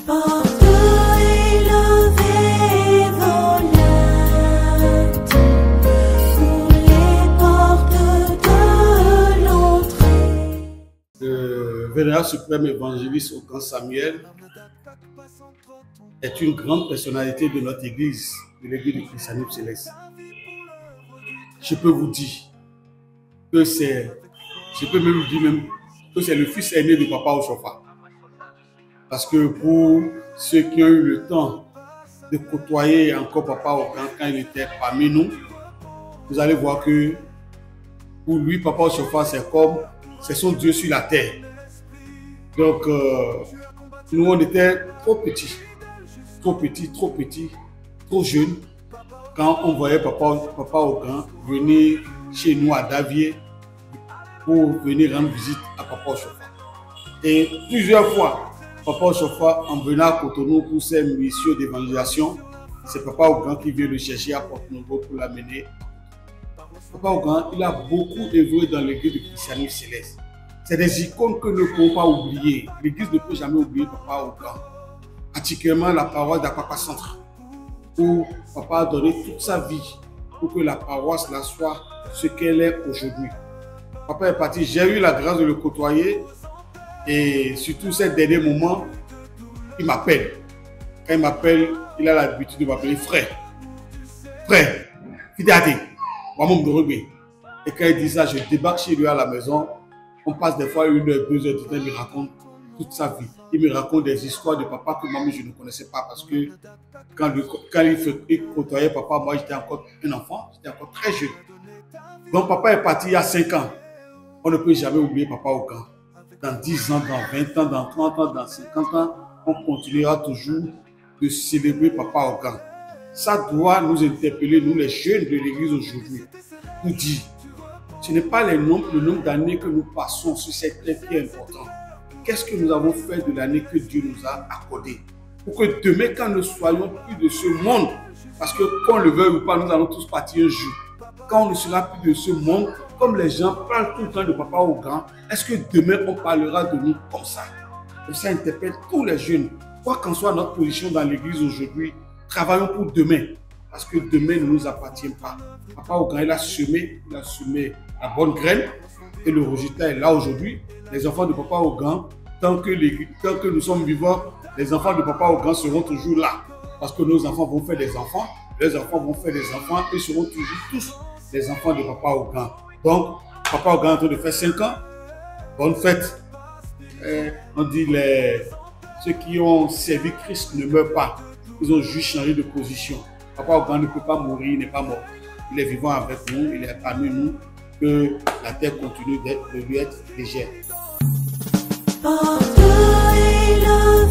Porte élevée volante pour les portes de l'entrée. Le vénérat suprême évangéliste Okan Samuel est une grande personnalité de notre église, de l'église du Christianisme céleste. Je peux vous dire que je peux même dire que c'est le fils aîné de Papa Oshofa. Parce que pour ceux qui ont eu le temps de côtoyer encore Papa Okan quand il était parmi nous, vous allez voir que pour lui, Papa Oshofa, c'est son Dieu sur la terre. Donc, nous, on était trop petits, trop jeunes, quand on voyait Papa Okan venir chez nous à Davier pour venir rendre visite à Papa Oshofa. Et plusieurs fois, Papa Oshofa, en venant à Cotonou pour ses missions d'évangélisation, c'est Papa Okan qui vient le chercher à Porto-Novo pour l'amener. Papa Okan, il a beaucoup œuvré dans l'église du christianisme céleste. C'est des icônes que nous ne pouvons pas oublier. L'église ne peut jamais oublier Papa Okan. Particulièrement la paroisse d'Apapa Centre, où Papa a donné toute sa vie pour que la paroisse là soit ce qu'elle est aujourd'hui. Papa est parti, j'ai eu la grâce de le côtoyer et surtout ces derniers moments, il m'appelle. Quand il m'appelle, il a l'habitude de m'appeler frère. Frère, fidèle, maman de rugby. Et quand il dit ça, je débarque chez lui à la maison. On passe des fois 1 heure, 2 heures du temps, il me raconte toute sa vie. Il me raconte des histoires de papa que moi je ne connaissais pas parce que quand il côtoyait papa, moi j'étais encore un enfant, j'étais encore très jeune. Donc papa est parti il y a 5 ans. On ne peut jamais oublier Papa Okan. Dans 10 ans, dans 20 ans, dans 30 ans, dans 50 ans, on continuera toujours de célébrer Papa Okan. Ça doit nous interpeller, nous les jeunes de l'église aujourd'hui, pour dire, ce n'est pas le nombre d'années que nous passons sur cette terre qui est important. Qu'est-ce que nous avons fait de l'année que Dieu nous a accordée? Pour que demain, quand nous soyons plus de ce monde, parce que qu'on le veuille ou pas, nous allons tous partir un jour. Quand on ne sera plus de ce monde, comme les gens parlent tout le temps de Papa Okan, est-ce que demain on parlera de nous comme ça? Et ça interpelle tous les jeunes. Quoi qu'en soit notre position dans l'église aujourd'hui, travaillons pour demain. Parce que demain ne nous appartient pas. Papa Okan, il a semé la bonne graine et le résultat est là aujourd'hui. Les enfants de Papa Okan, tant que nous sommes vivants, les enfants de Papa Okan seront toujours là. Parce que nos enfants vont faire des enfants, les enfants vont faire des enfants et seront toujours tous les enfants de Papa Okan. Donc, Papa Okan est en train de faire 5 ans. Bonne fête. On dit ceux qui ont servi Christ ne meurent pas. Ils ont juste changé de position. Papa Okan ne peut pas mourir, il n'est pas mort. Il est vivant avec nous, il est parmi nous. Que la terre continue de lui être légère. Porte élevée.